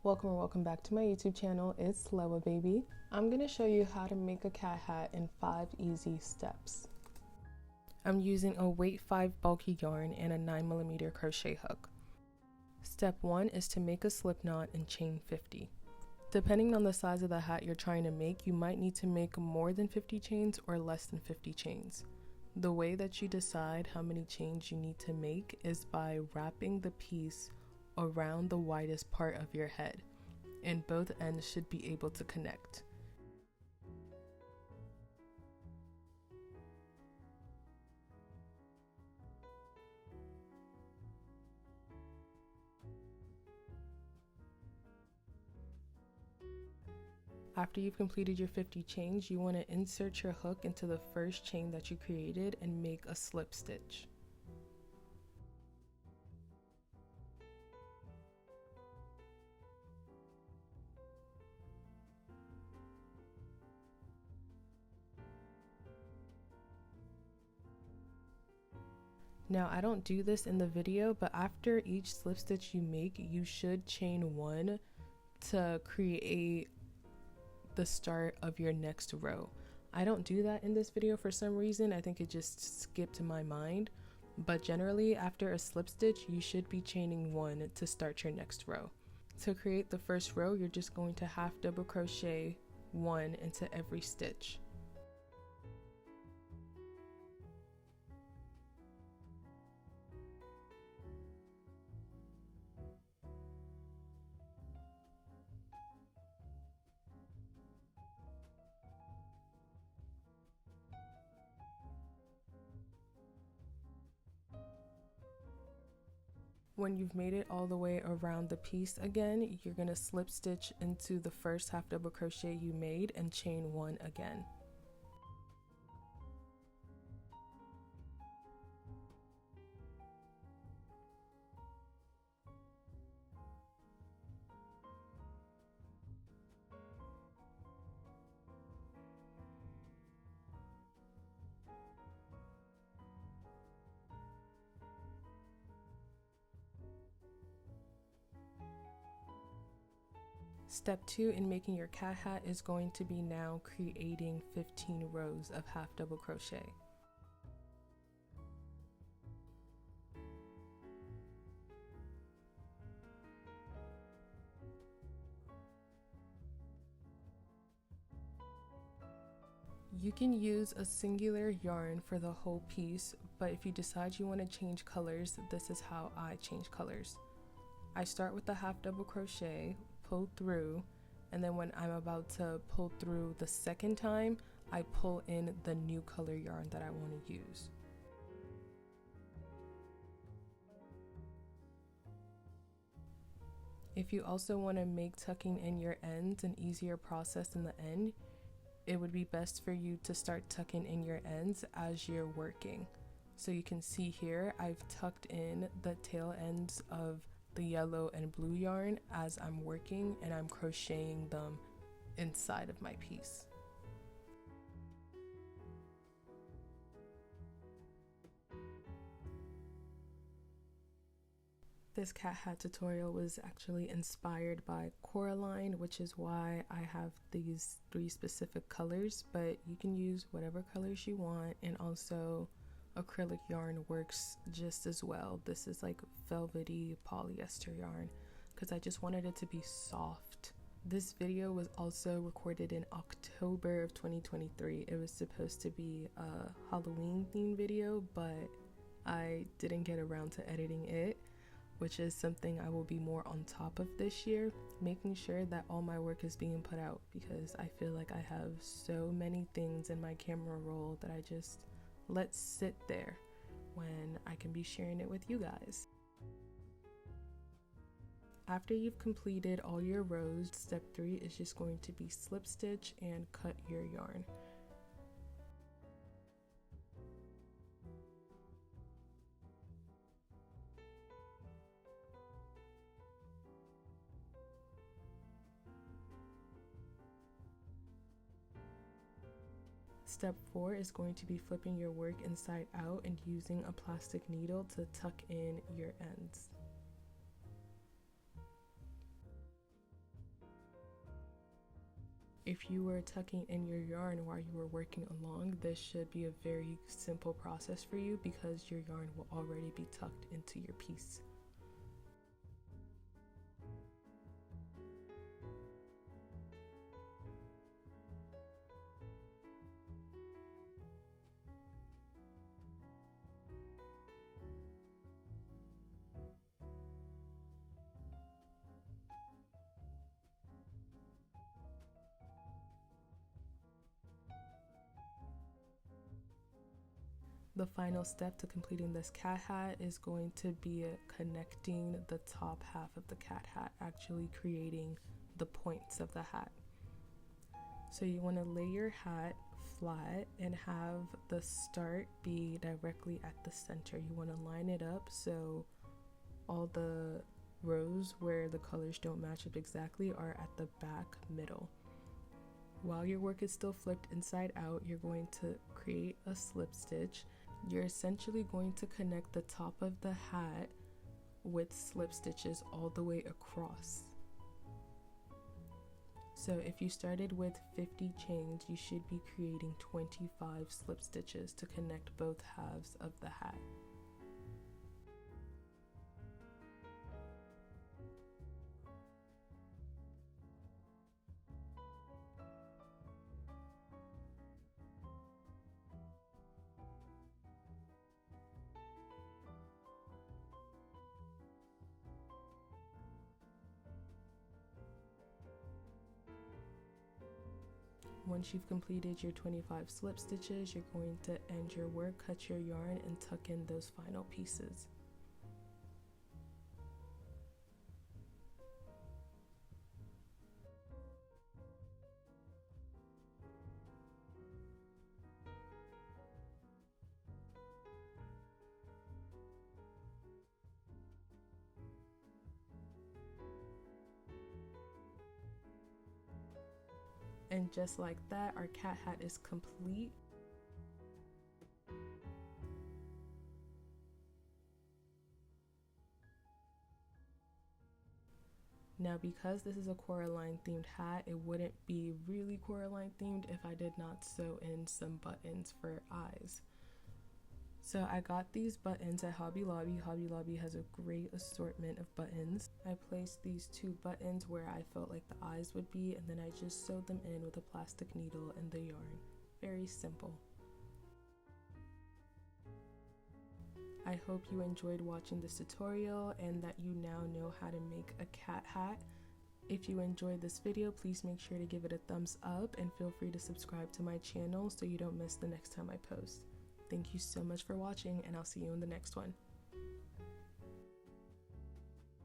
Welcome or welcome back to my YouTube channel. It's Lewa Baby. I'm going to show you how to make a cat hat in 5 easy steps. I'm using a weight 5 bulky yarn and a 9mm crochet hook. Step 1 is to make a slip knot and chain 50. Depending on the size of the hat you're trying to make, you might need to make more than 50 chains or less than 50 chains. The way that you decide how many chains you need to make is by wrapping the piece around the widest part of your head, and both ends should be able to connect. After you've completed your 50 chains, you want to insert your hook into the first chain that you created and make a slip stitch. Now, I don't do this in the video, but after each slip stitch you make, you should chain 1 to create the start of your next row. I don't do that in this video for some reason. I think it just skipped my mind, but generally after a slip stitch, you should be chaining 1 to start your next row. To create the first row, you're just going to half double crochet 1 into every stitch. When you've made it all the way around the piece again, you're going to slip stitch into the first half double crochet you made and chain 1 again. Step 2 in making your cat hat is going to be now creating 15 rows of half double crochet. You can use a singular yarn for the whole piece, but if you decide you want to change colors, this is how I change colors. I start with the half double crochet, pull through, and then when I'm about to pull through the second time, I pull in the new color yarn that I want to use. If you also want to make tucking in your ends an easier process in the end, it would be best for you to start tucking in your ends as you're working. So you can see here, I've tucked in the tail ends of the yellow and blue yarn as I'm working, and I'm crocheting them inside of my piece. This cat hat tutorial was actually inspired by Coraline, which is why I have these 3 specific colors, but you can use whatever colors you want, and also acrylic yarn works just as well. This is like velvety polyester yarn because I just wanted it to be soft. This video was also recorded in October of 2023. It was supposed to be a Halloween themed video, but I didn't get around to editing it, which is something I will be more on top of this year, making sure that all my work is being put out, because I feel like I have so many things in my camera roll that I just let sit there when I can be sharing it with you guys. After you've completed all your rows, step 3 is just going to be slip stitch and cut your yarn. Step 4 is going to be flipping your work inside out and using a plastic needle to tuck in your ends. If you were tucking in your yarn while you were working along, this should be a very simple process for you because your yarn will already be tucked into your piece. The final step to completing this cat hat is going to be connecting the top half of the cat hat, actually creating the points of the hat. So you want to lay your hat flat and have the start be directly at the center. You want to line it up so all the rows where the colors don't match up exactly are at the back middle. While your work is still flipped inside out, you're going to create a slip stitch. You're essentially going to connect the top of the hat with slip stitches all the way across. So if you started with 50 chains, you should be creating 25 slip stitches to connect both halves of the hat. Once you've completed your 25 slip stitches, you're going to end your work, cut your yarn, and tuck in those final pieces. And just like that, our cat hat is complete. Now, because this is a Coraline themed hat, it wouldn't be really Coraline themed if I did not sew in some buttons for eyes. So I got these buttons at Hobby Lobby. Hobby Lobby has a great assortment of buttons. I placed these 2 buttons where I felt like the eyes would be, and then I just sewed them in with a plastic needle and the yarn. Very simple. I hope you enjoyed watching this tutorial and that you now know how to make a cat hat. If you enjoyed this video, please make sure to give it a thumbs up and feel free to subscribe to my channel so you don't miss the next time I post. Thank you so much for watching, and I'll see you in the next one.